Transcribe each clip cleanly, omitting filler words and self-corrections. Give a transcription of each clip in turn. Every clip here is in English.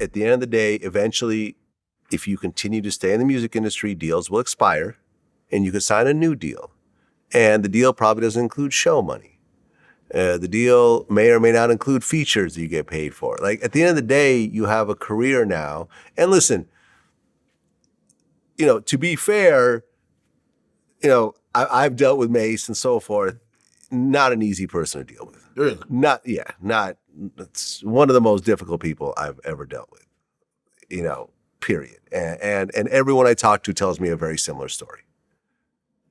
at the end of the day, eventually, if you continue to stay in the music industry, deals will expire and you can sign a new deal. And the deal probably doesn't include show money. The deal may or may not include features that you get paid for. Like at the end of the day, you have a career now. And listen, to be fair, I've dealt with Mase and so forth. Not an easy person to deal with. Really? It's one of the most difficult people I've ever dealt with, period. And everyone I talk to tells me a very similar story.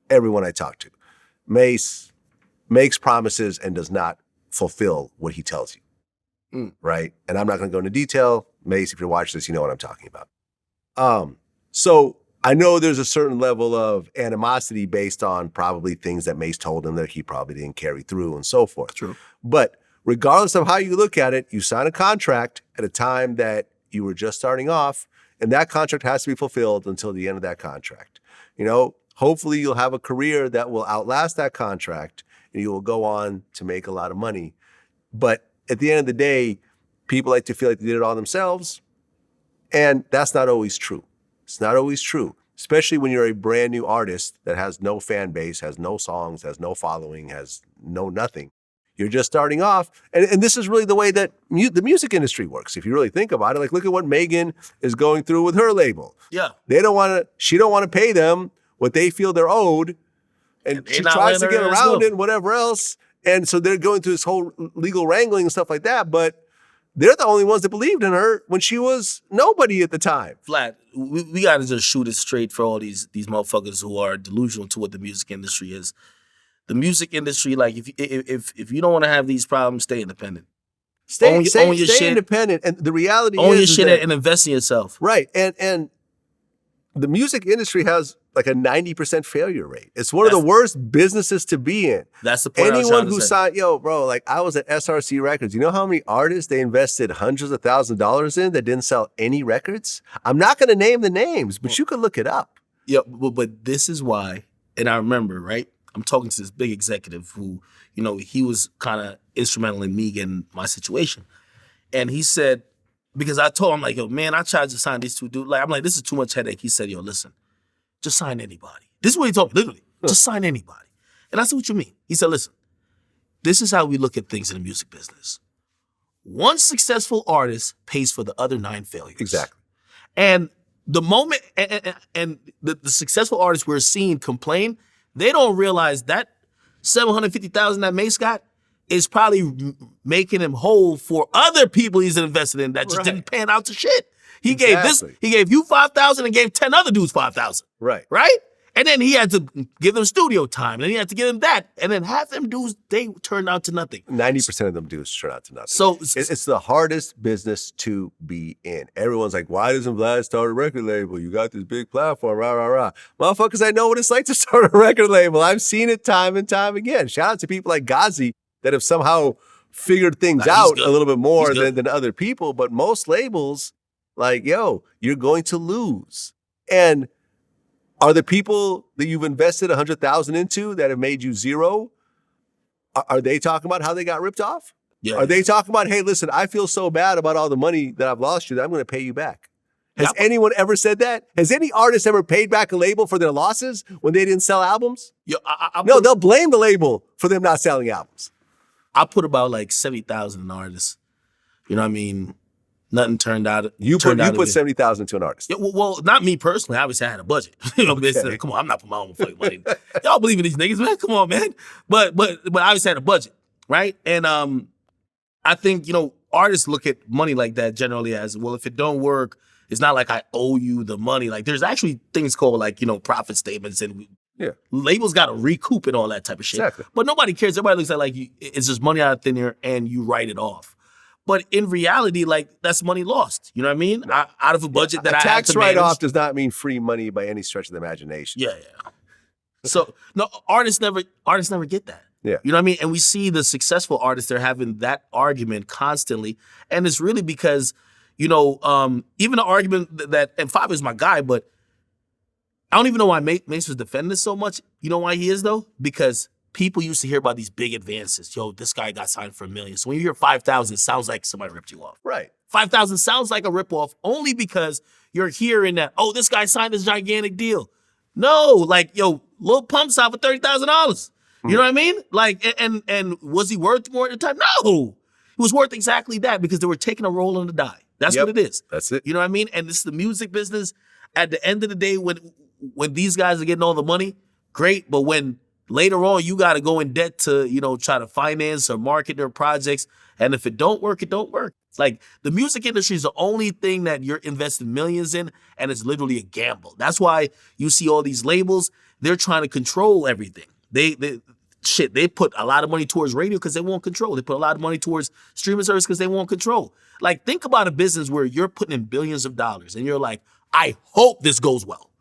Everyone I talk to. Mase makes promises and does not fulfill what he tells you, right? And I'm not going to go into detail. Mase, if you're watching this, you know what I'm talking about. So I know there's a certain level of animosity based on probably things that Mase told him that he probably didn't carry through and so forth. True. But regardless of how you look at it, you sign a contract at a time that you were just starting off, and that contract has to be fulfilled until the end of that contract. Hopefully you'll have a career that will outlast that contract and you will go on to make a lot of money. But at the end of the day, people like to feel like they did it all themselves, and that's not always true. It's not always true, especially when you're a brand new artist that has no fan base, has no songs, has no following, has no nothing. You're just starting off. And this is really the way that the music industry works. If you really think about it, like look at what Megan is going through with her label. Yeah. She don't want to pay them what they feel they're owed. And she tries to get around it and whatever else. And so they're going through this whole legal wrangling and stuff like that. But they're the only ones that believed in her when she was nobody at the time. Vlad, we got to just shoot it straight for all these motherfuckers who are delusional to what the music industry is. The music industry, like if you don't want to have these problems, stay independent. Stay independent. And the reality own your shit and invest in yourself. Right. And the music industry has like a 90% failure rate. It's one of the worst businesses to be in. That's the point. Anyone who signed, I was at SRC Records. You know how many artists they invested hundreds of thousands of dollars in that didn't sell any records? I'm not going to name the names, but you can look it up. Yeah, but this is why, and I remember, right? I'm talking to this big executive who, he was kind of instrumental in me getting my situation. And he said, because I told him, like, yo, man, I tried to sign these two dudes. Like, I'm like, this is too much headache. He said, yo, listen, just sign anybody. This is what he told me, literally. Just sign anybody. And I said, what you mean? He said, listen, this is how we look at things in the music business. One successful artist pays for the other 9 failures. Exactly. And the moment, and the successful artists we're seeing complain, they don't realize that $750,000 that Mase got is probably making him whole for other people he's invested in that just didn't pan out to shit. He gave you $5,000 and gave 10 other dudes $5,000. Right. Right? And then he had to give them studio time, and then he had to give them that. And then half them dudes, they turned out to nothing. 90% of them dudes turn out to nothing. So it's the hardest business to be in. Everyone's like, why doesn't Vlad start a record label? You got this big platform, rah, rah, rah. Motherfuckers, I know what it's like to start a record label. I've seen it time and time again. Shout out to people like Ghazi that have somehow figured things out a little bit more than other people. But most labels, like, yo, you're going to lose. And are the people that you've invested $100,000 into that have made you zero, are they talking about how they got ripped off? Yeah. Are they talking about, hey, listen, I feel so bad about all the money that I've lost you that I'm going to pay you back? Has anyone ever said that? Has any artist ever paid back a label for their losses when they didn't sell albums? No, they'll blame the label for them not selling albums. I put about like $70,000 in artists. You know what I mean? Nothing turned out. You put $70,000 into an artist. Yeah, well, not me personally. Obviously, I had a budget. Okay. Come on, I'm not putting my own fucking money. Y'all believe in these niggas, man? Come on, man. But I obviously had a budget, right? And I think artists look at money like that generally as, well, if it don't work, it's not like I owe you the money. Like there's actually things called like profit statements and labels got to recoup and all that type of shit. Exactly. But nobody cares. Everybody looks at like it's just money out of thin air and you write it off. But in reality, like that's money lost. You know what I mean? Out of a budget that I had to manage. Tax write-off does not mean free money by any stretch of the imagination. Yeah. So no, artists never get that. Yeah. You know what I mean? And we see the successful artists, they're having that argument constantly. And it's really because, even the argument that, and Fivio is my guy, but I don't even know why Mase was defending this so much. You know why he is though? Because people used to hear about these big advances. Yo, this guy got signed for $1 million. So when you hear 5,000, it sounds like somebody ripped you off. Right. 5,000 sounds like a ripoff only because you're hearing that, oh, this guy signed this gigantic deal. No, like, yo, Lil Pump signed for $30,000. You know what I mean? Like, and was he worth more at the time? No. He was worth exactly that because they were taking a roll on the die. That's what it is. That's it. You know what I mean? And this is the music business. At the end of the day, when these guys are getting all the money, great. But when later on you got to go in debt to, you know, try to finance or market their projects, and if it don't work, it don't work. Like, the music industry is the only thing that you're investing millions in, and it's literally a gamble. That's why you see all these labels. They're trying to control everything. They put a lot of money towards radio because they want control. They put a lot of money towards streaming service because they want control. Like, think about a business where you're putting in billions of dollars and you're like, I hope this goes well.